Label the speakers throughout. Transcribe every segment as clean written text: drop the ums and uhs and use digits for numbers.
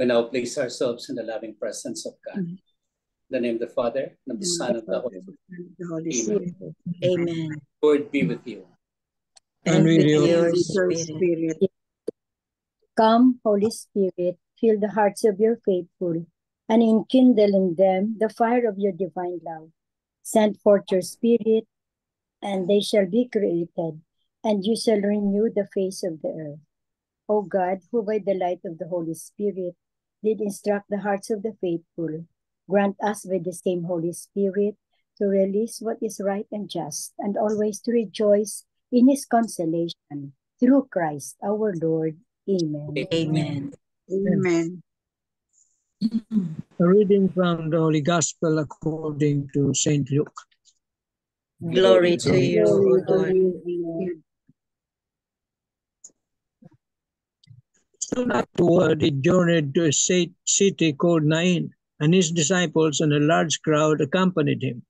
Speaker 1: We now place ourselves in the loving presence of God. In the name of the Father, and of the Son, and of the Holy Spirit.
Speaker 2: Amen.
Speaker 1: Lord be with you.
Speaker 2: And with
Speaker 3: your
Speaker 2: your spirit.
Speaker 3: Come, Holy Spirit, fill the hearts of your faithful, and enkindle in them the fire of your divine love. Send forth your Spirit, and they shall be created, and you shall renew the face of the earth. O God, who by the light of the Holy Spirit did instruct the hearts of the faithful, grant us by the same Holy Spirit to release what is right and just, and always to rejoice in his consolation. Through Christ our Lord. Amen.
Speaker 2: Amen.
Speaker 4: Amen.
Speaker 5: A reading from the Holy Gospel according to St. Luke.
Speaker 2: Glory to you, O
Speaker 4: Glory to
Speaker 2: Lord.
Speaker 4: you, Lord.
Speaker 5: Soon afterward, he journeyed to a city called Nain, and his disciples and a large crowd accompanied him.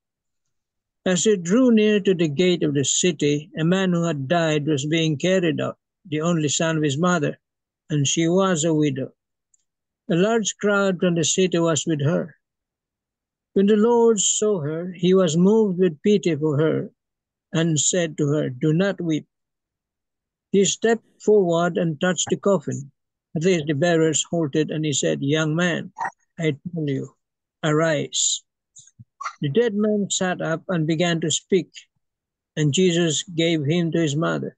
Speaker 5: As he drew near to the gate of the city, a man who had died was being carried out, the only son of his mother, and she was a widow. A large crowd from the city was with her. When the Lord saw her, he was moved with pity for her, and said to her, "Do not weep." He stepped forward and touched the coffin. At this the bearers halted, and he said, "Young man, I tell you, arise." The dead man sat up and began to speak, and Jesus gave him to his mother.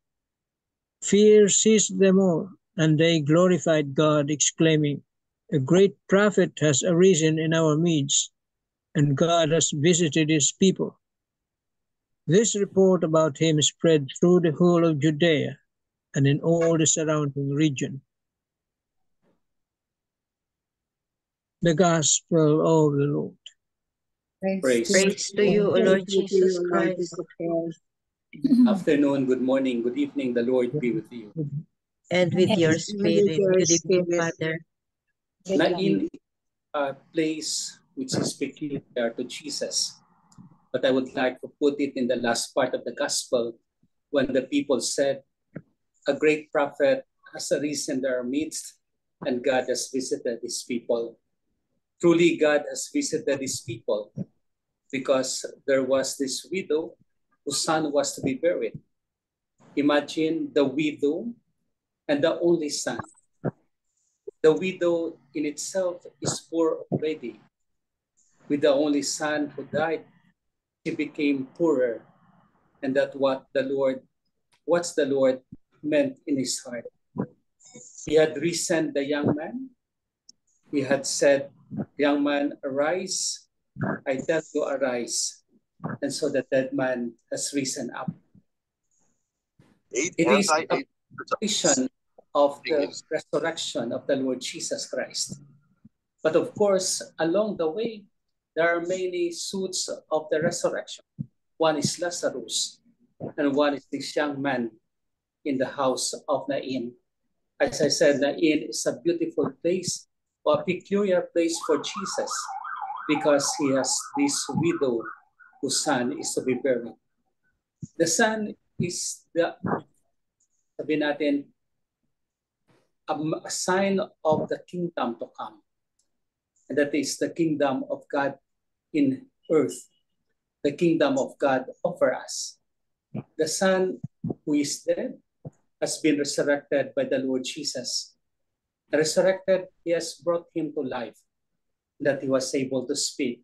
Speaker 5: Fear seized them all, and they glorified God, exclaiming, "A great prophet has arisen in our midst, and God has visited his people." This report about him spread through the whole of Judea and in all the surrounding region. The Gospel of the Lord.
Speaker 2: Praise to you, O Lord Jesus Christ.
Speaker 1: Afternoon, good morning, good evening. The Lord be with you.
Speaker 2: And with your spirit. Good evening, Father.
Speaker 1: Nain, a place which is peculiar to Jesus. But I would like to put it in the last part of the Gospel when the people said, "A great prophet has arisen in our midst, and God has visited his people." Truly, God has visited his people because there was this widow whose son was to be buried. Imagine the widow and the only son. The widow in itself is poor already. With the only son who died, she became poorer. And that's what's the Lord meant in his heart. He had risen the young man. He had said, "Young man, arise. I tell you, arise." And so the dead man has risen up. It is a vision of the resurrection of the Lord Jesus Christ. But of course, along the way, there are many suits of the resurrection. One is Lazarus, and one is this young man in the house of Nain. As I said, Nain is a beautiful place, or a peculiar place for Jesus, because he has this widow whose son is to be buried. The son is sabi natin, a sign of the kingdom to come. And that is the kingdom of God in earth, the kingdom of God over us. The son who is dead has been resurrected by the Lord Jesus. Resurrected, he has brought him to life, that he was able to speak,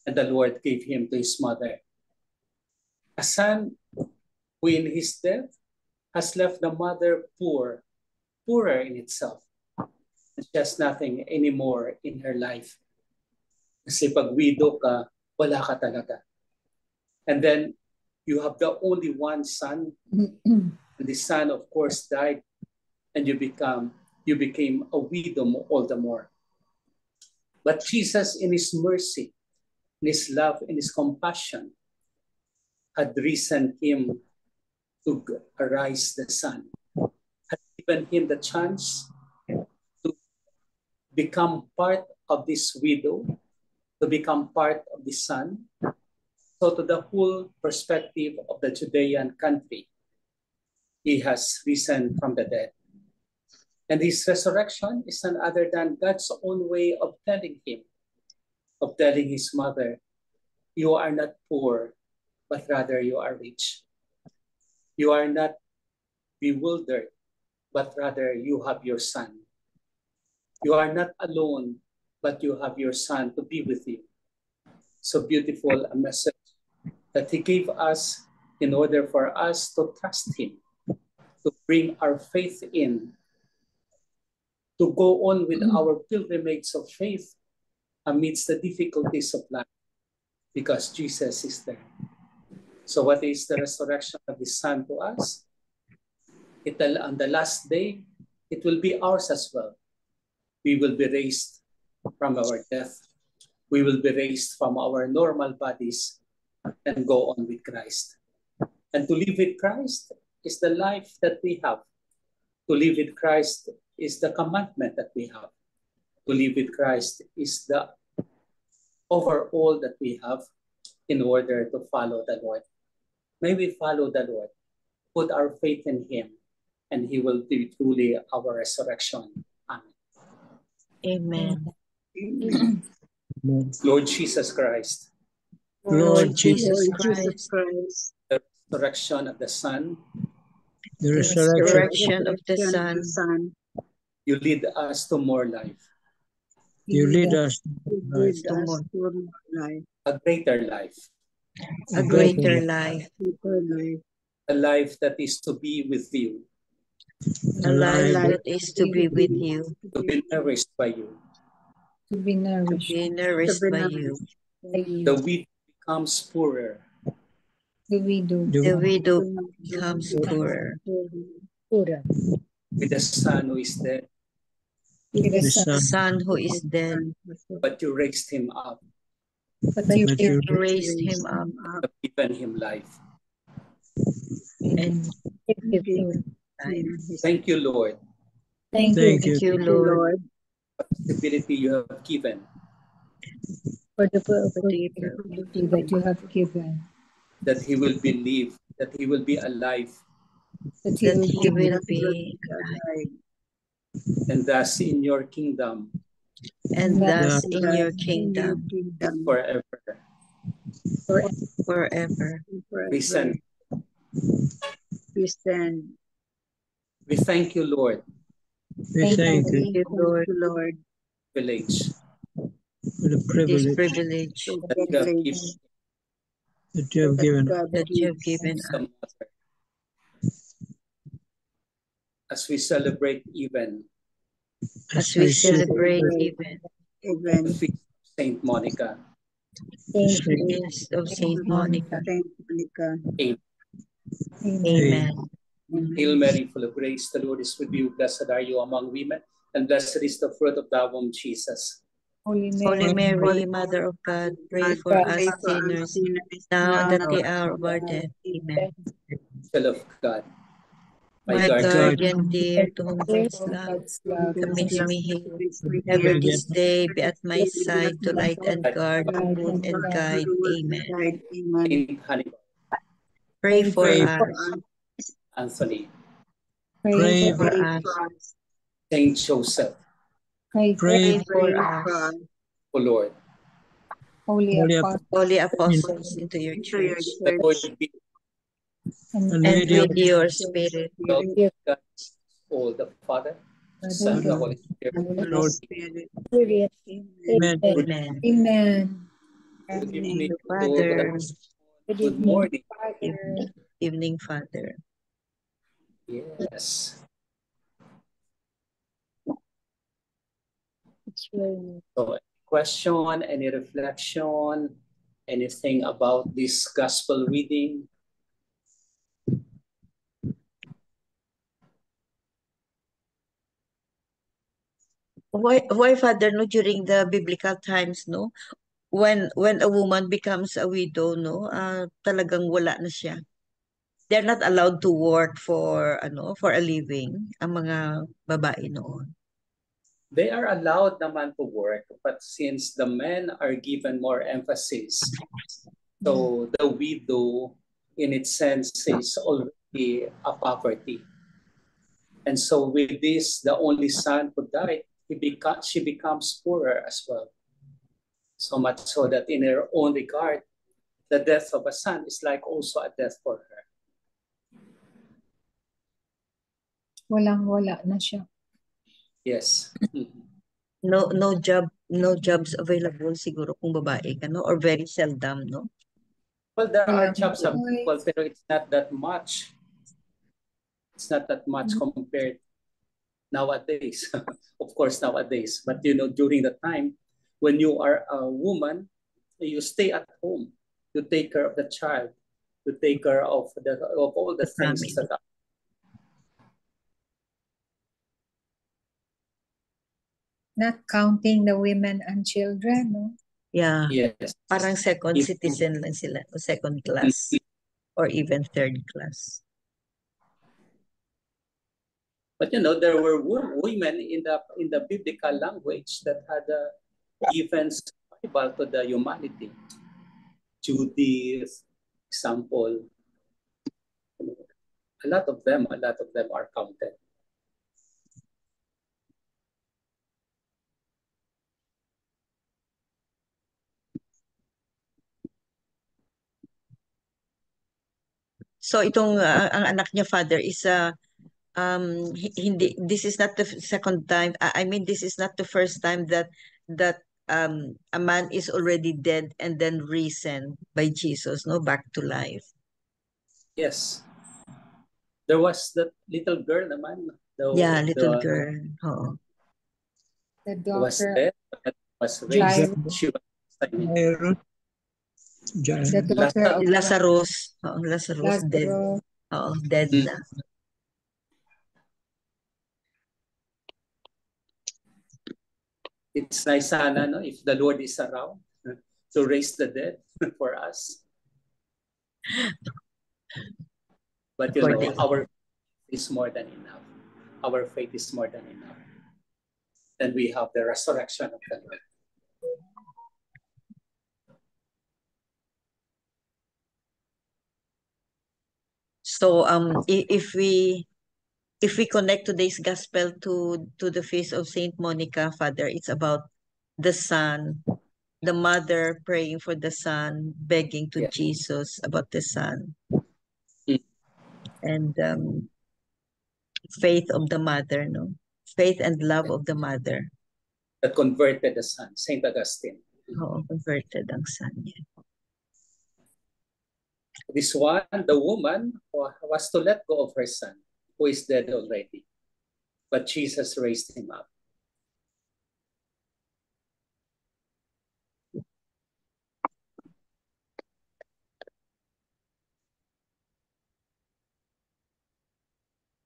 Speaker 1: and the Lord gave him to his mother. A son who in his death has left the mother poorer in itself. She has nothing anymore in her life. Kasi pag widow ka, wala ka talaga. And then you have the only one son. And the son, of course, died, and you became a widow all the more. But Jesus, in his mercy, in his love, in his compassion, had risen him to arise the son, had given him the chance to become part of this widow, to become part of the son. So to the whole perspective of the Judean country, he has risen from the dead. And this resurrection is none other than God's own way of telling him, of telling his mother, you are not poor, but rather you are rich. You are not bewildered, but rather you have your son. You are not alone, but you have your son to be with you. So beautiful a message that he gave us in order for us to trust him, to bring our faith in, to go on with our pilgrimage of faith amidst the difficulties of life, because Jesus is there. So what is the resurrection of the Son to us? On the last day, it will be ours as well. We will be raised from our death. We will be raised from our normal bodies and go on with Christ. And to live with Christ is the life that we have. To live with Christ is the commandment that we have. To live with Christ is the overall that we have in order to follow the Lord. May we follow the Lord, put our faith in him, and he will be truly our resurrection. Amen.
Speaker 2: Amen.
Speaker 1: Lord Jesus Christ.
Speaker 2: Lord Jesus Christ.
Speaker 1: The resurrection of the Son.
Speaker 5: The
Speaker 2: resurrection of the Son.
Speaker 1: You lead us to more life.
Speaker 5: You lead us
Speaker 2: to more life.
Speaker 1: A greater life.
Speaker 2: A greater life.
Speaker 1: A life that is to be with you.
Speaker 2: A life that is to be with you.
Speaker 1: To be nourished by you.
Speaker 3: To be nourished
Speaker 2: by you.
Speaker 1: The widow becomes poorer.
Speaker 3: The widow
Speaker 2: becomes poorer.
Speaker 1: With the son who is dead.
Speaker 2: The son who is dead.
Speaker 1: But you raised him up.
Speaker 2: But you raised him up.
Speaker 1: Have given him life.
Speaker 2: And
Speaker 1: thank you, Lord.
Speaker 3: Thank
Speaker 2: you, Lord.
Speaker 1: For the stability you have given.
Speaker 3: For the opportunity that you have given.
Speaker 1: That he will believe, that he will be alive.
Speaker 2: That he will be alive.
Speaker 1: And thus in your kingdom.
Speaker 2: And thus in your kingdom.
Speaker 1: Forever.
Speaker 2: Forever.
Speaker 1: We stand. We thank you, Lord.
Speaker 5: We thank you,
Speaker 2: Lord.
Speaker 1: Privilege.
Speaker 5: For the privilege
Speaker 1: that you have given
Speaker 2: us.
Speaker 1: As we celebrate even.
Speaker 2: As we celebrate even.
Speaker 1: The feast of Saint Monica.
Speaker 2: Feast of Saint Monica.
Speaker 1: Amen.
Speaker 2: Amen.
Speaker 1: Hail Mary, full of grace, the Lord is with you. Blessed are you among women, and blessed is the fruit of thy womb, Jesus.
Speaker 2: Holy Mary, Mother of God, pray for us sinners, now and at the hour of our death. Amen.
Speaker 1: Angel of God,
Speaker 2: my guardian dear, to whom God's love commits me here, never this day be at my side to light and guard, protect and guide. Amen.
Speaker 1: Saint Hannibal,
Speaker 2: pray for us.
Speaker 1: Anthony,
Speaker 2: pray for us.
Speaker 1: Saint Joseph,
Speaker 2: pray for us.
Speaker 1: O Lord,
Speaker 2: holy apostles into your church,
Speaker 1: the Lord be
Speaker 2: and with your spirit.
Speaker 1: All the Father, the Son, and the Holy Spirit.
Speaker 3: Amen.
Speaker 2: Amen.
Speaker 1: Good evening,
Speaker 2: Father.
Speaker 1: Good morning.
Speaker 2: Evening, Father.
Speaker 1: Yes. So, any question, any reflection, anything about this gospel reading?
Speaker 2: Why, Father, no, during the biblical times, no, when a woman becomes a widow, no, talagang wala na siya. They're not allowed to work for a living, ang mga babae noon.
Speaker 1: They are allowed naman to work, but since the men are given more emphasis, so the widow, in its sense, is already a poverty. And so with this, the only son who died, she becomes poorer as well. So much so that in her own regard, the death of a son is like also a death for her.
Speaker 4: Walang-wala na siya.
Speaker 1: Yes.
Speaker 2: No jobs available siguro kung babae ka, no? Or very seldom, no?
Speaker 1: Well, there are
Speaker 4: Walang
Speaker 1: jobs
Speaker 4: choice.
Speaker 1: available, pero it's not that much. It's not that much compared nowadays. Of course, nowadays. But you know, during the time when you are a woman, you stay at home. You take care of the child. You take care of all the things
Speaker 2: family.
Speaker 1: that are.
Speaker 4: Not counting the women and children, no?
Speaker 2: Yeah.
Speaker 1: Yes.
Speaker 2: Parang second
Speaker 1: If-
Speaker 2: citizen lang sila, o second class, or even third class.
Speaker 1: But you know, there were women in the biblical language that had given survival to the humanity. Judith, example. A lot of them are counted.
Speaker 2: So itong ang anak niya, father, is hindi, this is not the second time. I mean, this is not the first time that a man is already dead and then risen by Jesus, no, back to life.
Speaker 1: Yes. There was that little girl naman.
Speaker 2: Yeah, little girl. Oo.
Speaker 4: The
Speaker 1: Was
Speaker 4: daughter,
Speaker 1: dead, but was raised.
Speaker 4: Jairus.
Speaker 1: She was
Speaker 5: Jairus.
Speaker 4: The daughter of
Speaker 2: Lazarus. Oo, Lazarus, dead.
Speaker 4: Lazarus.
Speaker 2: Oo, dead na.
Speaker 1: It's nice sana, no, if the Lord is around to raise the dead for us. But you know, our faith is more than enough. Our faith is more than enough. And we have the resurrection of the Lord.
Speaker 2: So if we connect today's gospel to the feast of Saint Monica, Father, it's about the son, the mother praying for the son, begging to Jesus about the son, and faith of the mother, no, faith and love of the mother.
Speaker 1: That converted the son, Saint Augustine.
Speaker 2: Oo, converted ang son niya.
Speaker 1: This one, the woman, was to let go of her son, who is dead already. But Jesus raised him up.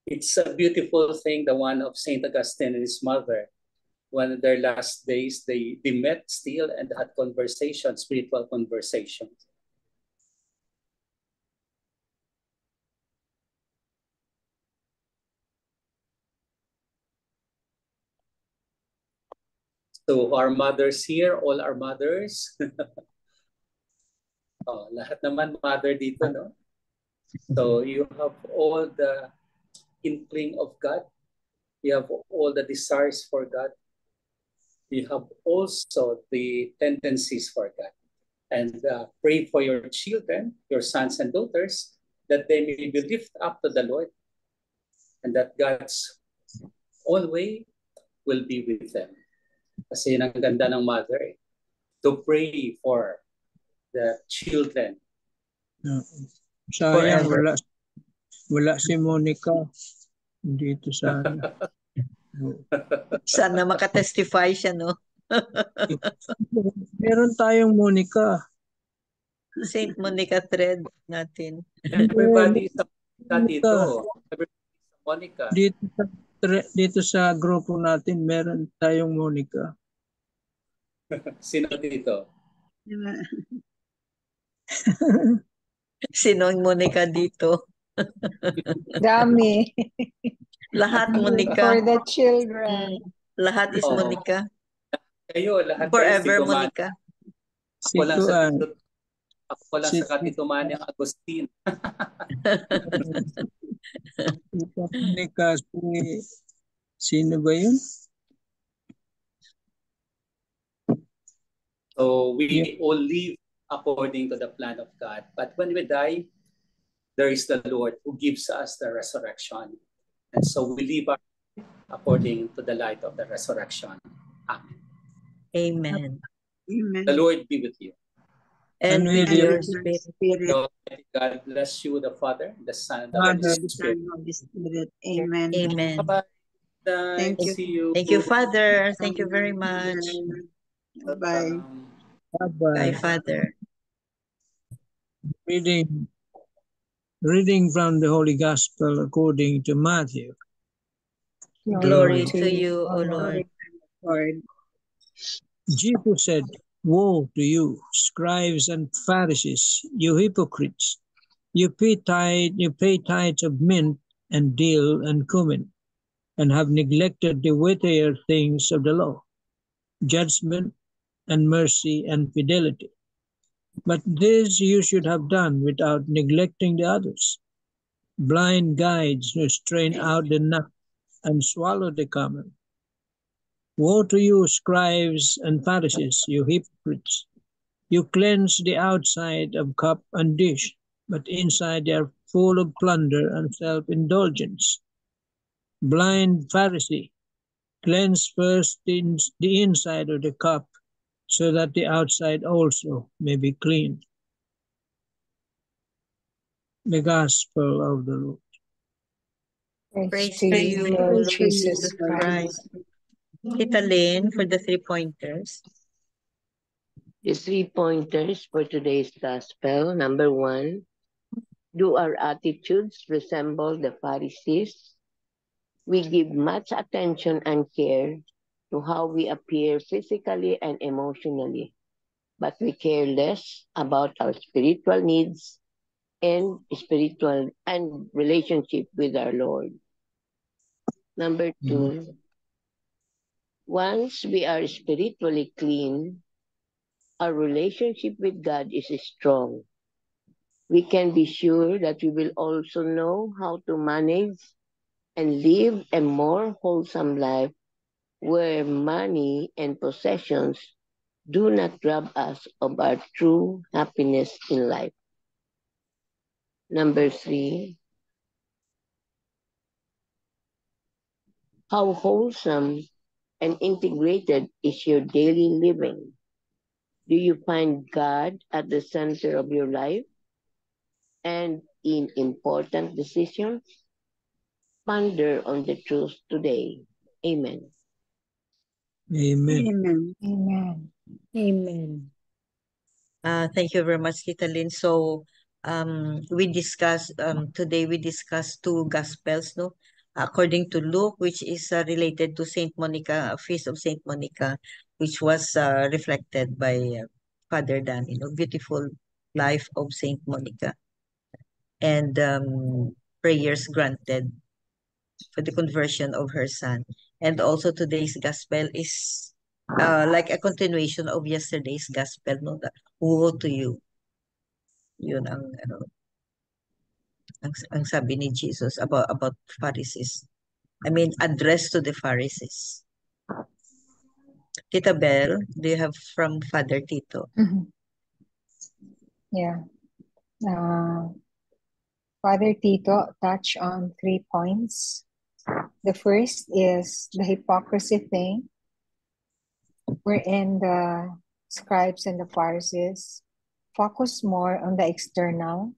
Speaker 1: It's a beautiful thing, the one of Saint Augustine and his mother. One of their last days, they met still and had conversations, spiritual conversations. So our mothers here, all our mothers. Oh, lahat naman mother dito, no? So you have all the inkling of God. You have all the desires for God. You have also the tendencies for God. And pray for your children, your sons and daughters, that they may be lifted up to the Lord, and that God's own way will be with them. Kasi yun ang ganda ng mother, to pray for the children.
Speaker 5: Sayang, wala si Monica dito sa
Speaker 2: Sana makatestify siya, no?
Speaker 5: Meron tayong Monica.
Speaker 2: Saint Monica thread natin.
Speaker 1: Everybody is dito. Everybody is Monica.
Speaker 5: Dito sa grupo natin, meron tayong Monica.
Speaker 1: Sino dito?
Speaker 2: Sinong Monica dito?
Speaker 4: Dami.
Speaker 2: Lahat Monica.
Speaker 4: For the children.
Speaker 2: Lahat is Monica.
Speaker 1: Kayo, lahat
Speaker 2: Forever
Speaker 1: kayo,
Speaker 2: Monica.
Speaker 1: Ako lang sa Katitumani ang Agustin.
Speaker 5: Sino ba yun?
Speaker 1: So we
Speaker 5: Yeah.
Speaker 1: all live according to the plan of God. But when we die, there is the Lord who gives us the resurrection. And so we live according to the light of the resurrection. Amen.
Speaker 2: Amen.
Speaker 6: Amen.
Speaker 1: The Lord be with you.
Speaker 2: And with
Speaker 6: And
Speaker 2: your
Speaker 6: with your
Speaker 2: spirit.
Speaker 6: spirit,
Speaker 1: So, God bless you, the Father, the Son, and the
Speaker 5: Father,
Speaker 1: Holy
Speaker 6: the
Speaker 1: Spirit.
Speaker 6: Son, Holy Spirit. Amen.
Speaker 2: Amen.
Speaker 1: Bye-bye.
Speaker 6: Thank you.
Speaker 1: See you.
Speaker 2: Thank you, Father. Thank you very much.
Speaker 6: Bye.
Speaker 2: Bye,
Speaker 5: Bye-bye.
Speaker 2: Father.
Speaker 5: Reading from the Holy Gospel according to Matthew.
Speaker 2: Glory to you, O Lord.
Speaker 6: Lord.
Speaker 5: Jesus said, "Woe to you, scribes and Pharisees, you hypocrites! You pay tithes of mint and dill and cumin, and have neglected the weightier things of the law, judgment and mercy and fidelity. But this you should have done without neglecting the others. Blind guides who strain out the gnat and swallow the camel. Woe to you, scribes and Pharisees, you hypocrites! You cleanse the outside of cup and dish, but inside they are full of plunder and self-indulgence. Blind Pharisee, cleanse first the inside of the cup, so that the outside also may be clean." The Gospel of the Lord.
Speaker 2: Praise to you,
Speaker 6: Lord
Speaker 2: Lord Jesus Christ. Tita Lynn for the 3 pointers.
Speaker 7: The 3 pointers for today's gospel. Number 1, do our attitudes resemble the Pharisees? We give much attention and care to how we appear physically and emotionally, but we care less about our spiritual needs and spiritual and relationship with our Lord. Number 2, once we are spiritually clean, our relationship with God is strong. We can be sure that we will also know how to manage and live a more wholesome life where money and possessions do not rob us of our true happiness in life. Number 3, how wholesome and integrated is your daily living? Do you find God at the center of your life and in important decisions? Ponder on the truth today. Amen.
Speaker 5: Amen.
Speaker 6: Amen.
Speaker 3: Amen. Amen.
Speaker 2: Thank you very much, Tita Lynn. So, today we discussed 2 gospels, no? According to Luke, which is related to Saint Monica, Feast of Saint Monica, which was reflected by Father Dan, beautiful life of Saint Monica, and prayers granted for the conversion of her son. And also today's gospel is like a continuation of yesterday's gospel, no? Woe to you. Yun ang sabi ni Jesus about Pharisees. I mean, address to the Pharisees. Tita Bell, do you have from Father Tito?
Speaker 4: Yeah. Father Tito touched on 3 points. The first is the hypocrisy thing, wherein the scribes and the Pharisees focus more on the external,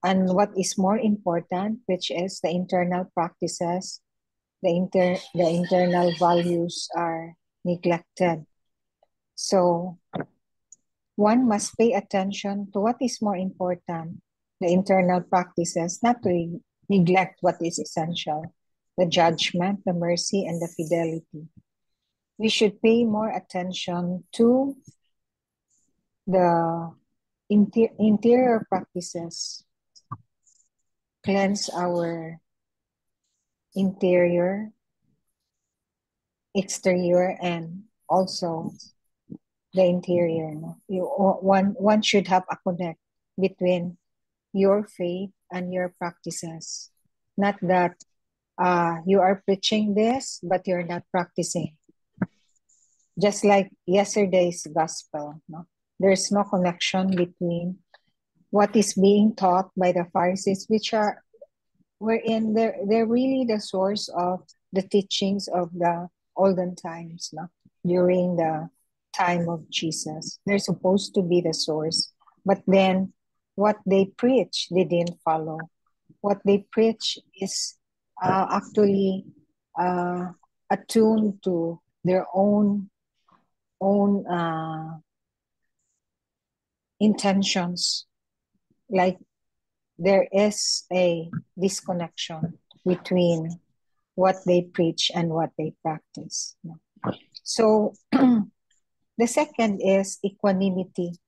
Speaker 4: and what is more important, which is the internal practices, the internal values are neglected. So one must pay attention to what is more important, the internal practices, not to neglect what is essential, the judgment, the mercy, and the fidelity. We should pay more attention to the interior practices, cleanse our interior, exterior, and also the interior. One should have a connect between your faith and your practices. Not that you are preaching this, but you're not practicing. Just like yesterday's gospel, no? There's no connection between what is being taught by the Pharisees, wherein they're really the source of the teachings of the olden times, no? During the time of Jesus. They're supposed to be the source. But then what they preach, they didn't follow. What they preach is actually attuned to their own intentions. Like there is a disconnection between what they preach and what they practice. So the second is equanimity.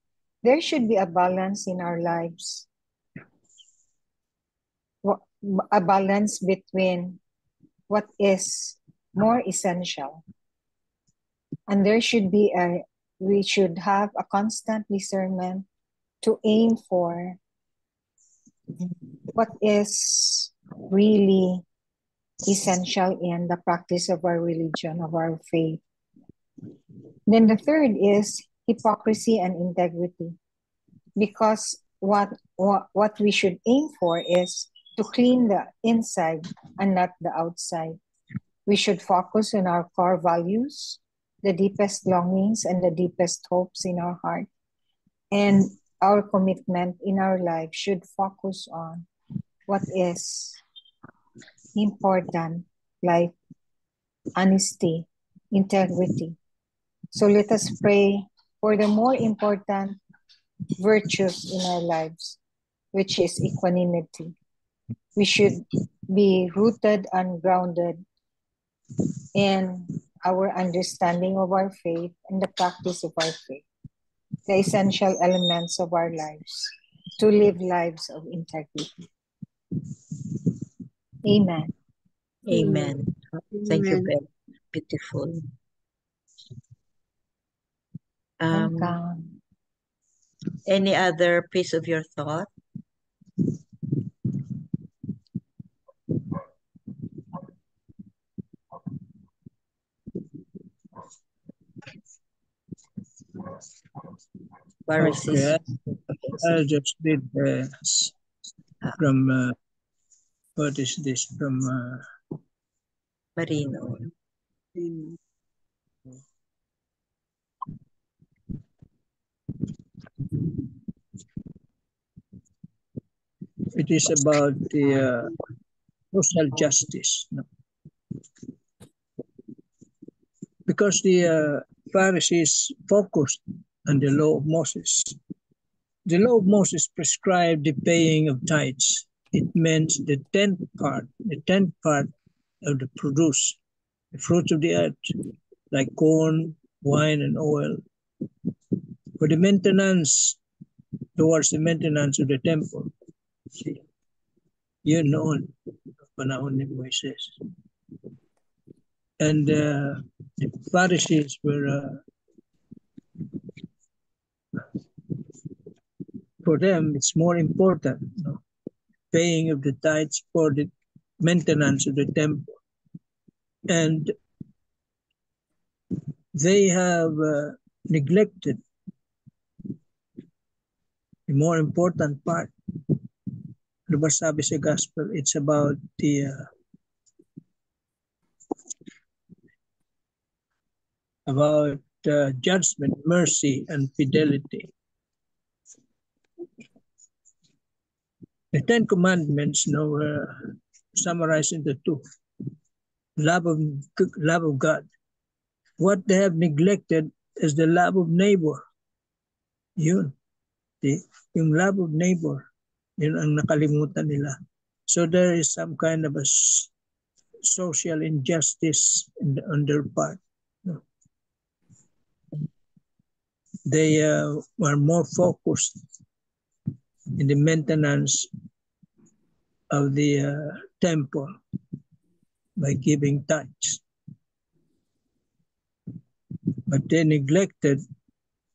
Speaker 4: There should be a balance in our lives. A balance between what is more essential. And we should have a constant discernment to aim for what is really essential in the practice of our religion, of our faith. Then the third is hypocrisy and integrity. Because what we should aim for is to clean the inside and not the outside. We should focus on our core values, the deepest longings and the deepest hopes in our heart. And our commitment in our life should focus on what is important, like honesty, integrity. So let us pray for the more important virtues in our lives, which is equanimity. We should be rooted and grounded in our understanding of our faith and the practice of our faith, the essential elements of our lives, to live lives of integrity. Amen.
Speaker 2: Amen. Thank you, Ben. Beautiful. Any other piece of your thought?
Speaker 5: Okay, I'll just read from what is this from
Speaker 2: Marino.
Speaker 5: It is about the social justice. No? Because the Pharisees focused on the law of Moses. The law of Moses prescribed the paying of tithes. It meant the tenth part of the produce, the fruits of the earth, like corn, wine, and oil, for the maintenance, towards the maintenance of the temple. See, yun noon, panahon ni Moises. And the Pharisees were, for them, it's more important, paying of the tithes for the maintenance of the temple. And they have neglected the more important part. Ano ba sabi sa gospel? It's about the judgment, mercy, and fidelity. The Ten Commandments were summarized into two. Love of God. What they have neglected is the love of neighbor. Yun. Yung love of neighbor. Yun ang nakalimutan nila. So there is some kind of a social injustice on their part. They were more focused in the maintenance of the temple by giving tithes. But they neglected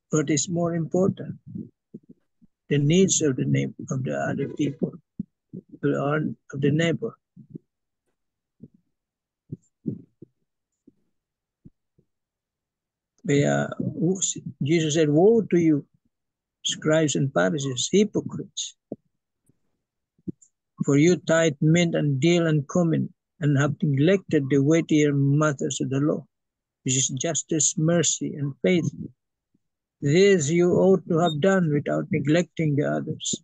Speaker 5: what is more important, the needs of the other people, or of the neighbor. Jesus said, "Woe to you, scribes and Pharisees, hypocrites! For you tithe mint and dill and cumin, and have neglected the weightier matters of the law, which is justice, mercy, and faith. This you ought to have done without neglecting the others."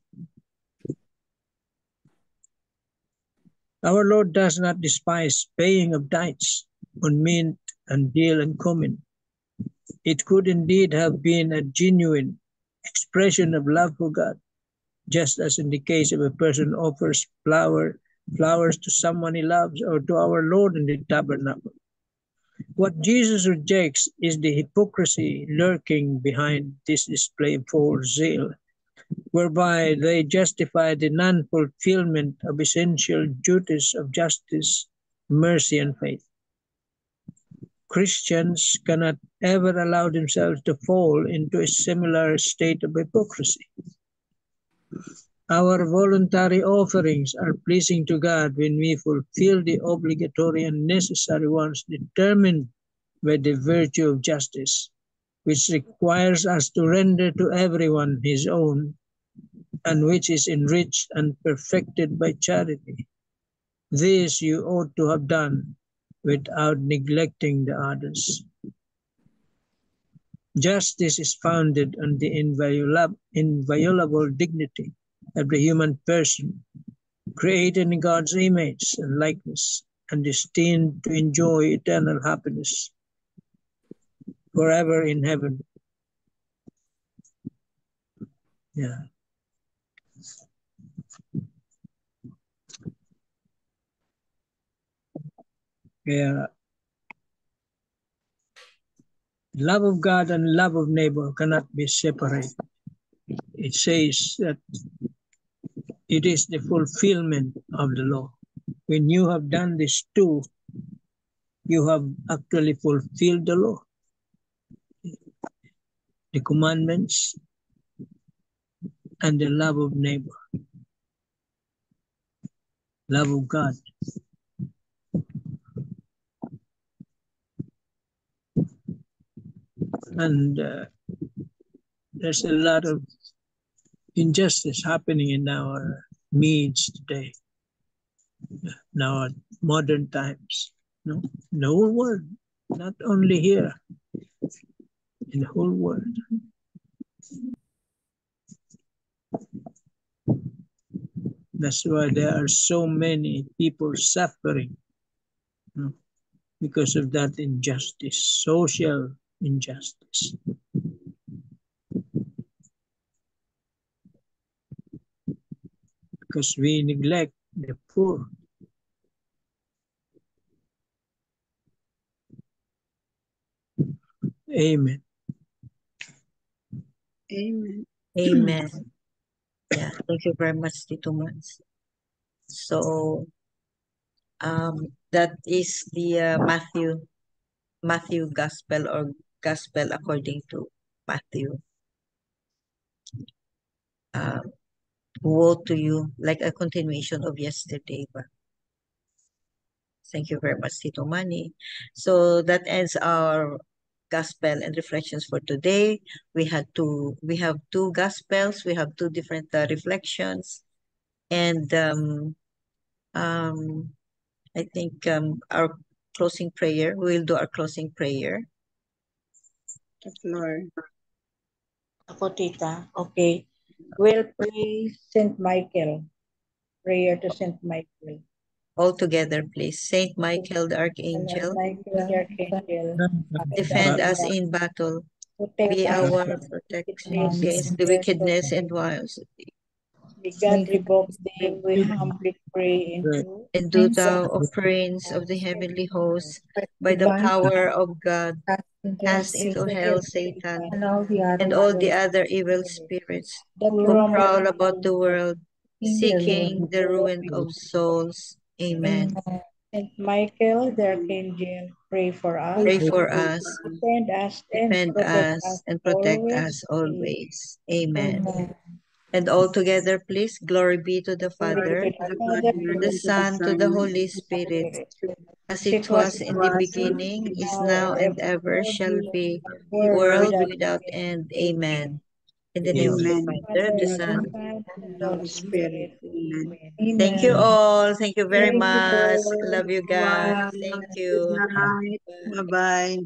Speaker 5: Our Lord does not despise paying of tithes on mint and dill and cumin. It could indeed have been a genuine expression of love for God, just as in the case of a person offers flowers to someone he loves, or to our Lord in the tabernacle. What Jesus rejects is the hypocrisy lurking behind this display of false zeal, whereby they justify the non-fulfillment of essential duties of justice, mercy, and faith. Christians cannot ever allow themselves to fall into a similar state of hypocrisy. Our voluntary offerings are pleasing to God when we fulfill the obligatory and necessary ones determined by the virtue of justice, which requires us to render to everyone his own, and which is enriched and perfected by charity. This you ought to have done without neglecting the others. Justice is founded on the inviolable dignity of the human person, created in God's image and likeness, and destined to enjoy eternal happiness forever in heaven. Yeah. Yeah. Love of God and love of neighbor cannot be separated. It says that it is the fulfillment of the law. When you have done these two, you have actually fulfilled the law. The commandments and the love of neighbor. Love of God. And there's a lot of injustice happening in our midst today, in our modern times. No, in the whole world, not only here, in the whole world. That's why there are so many people suffering, no, because of that injustice, social injustice. Because we neglect the poor. Amen.
Speaker 6: Amen.
Speaker 2: Amen. Yeah, thank you very much, Tito Mans. So, that is the Matthew Gospel, or Gospel according to Matthew. Woe to you, like a continuation of yesterday. But thank you very much, Tito Manny. So that ends our gospel and reflections for today. We have two gospels. We have two different reflections, and I think our closing prayer. We will do our closing prayer.
Speaker 6: The floor.
Speaker 8: Ako, tita. Okay. We'll pray St. Michael. Prayer to St. Michael.
Speaker 2: All together, please. Saint Michael the Archangel,
Speaker 8: Michael the Archangel,
Speaker 2: defend us in battle. Be our protection against the wickedness and wiles.
Speaker 8: May God revoke them, we humbly pray,
Speaker 2: And do thou, O Prince of the heavenly host, by the power of God, cast into hell Satan and all the other evil spirits who prowl about the world, seeking the ruin of souls. Amen.
Speaker 8: Saint Michael the Archangel, pray for us.
Speaker 2: Pray for us.
Speaker 8: Defend us
Speaker 2: and protect us always. Amen. And all together, please, glory be to the Father, to the Son, to the Holy Spirit, as it was in the beginning, is now, and ever shall be, world without end. Amen. In the name of the
Speaker 6: Amen.
Speaker 2: Father, the Son.
Speaker 6: Holy Spirit. Amen.
Speaker 2: Thank you all. Thank you very
Speaker 8: Thank you.
Speaker 2: much. Love you guys.
Speaker 8: Bye.
Speaker 2: Thank
Speaker 6: Good
Speaker 2: you.
Speaker 6: night. Bye-bye.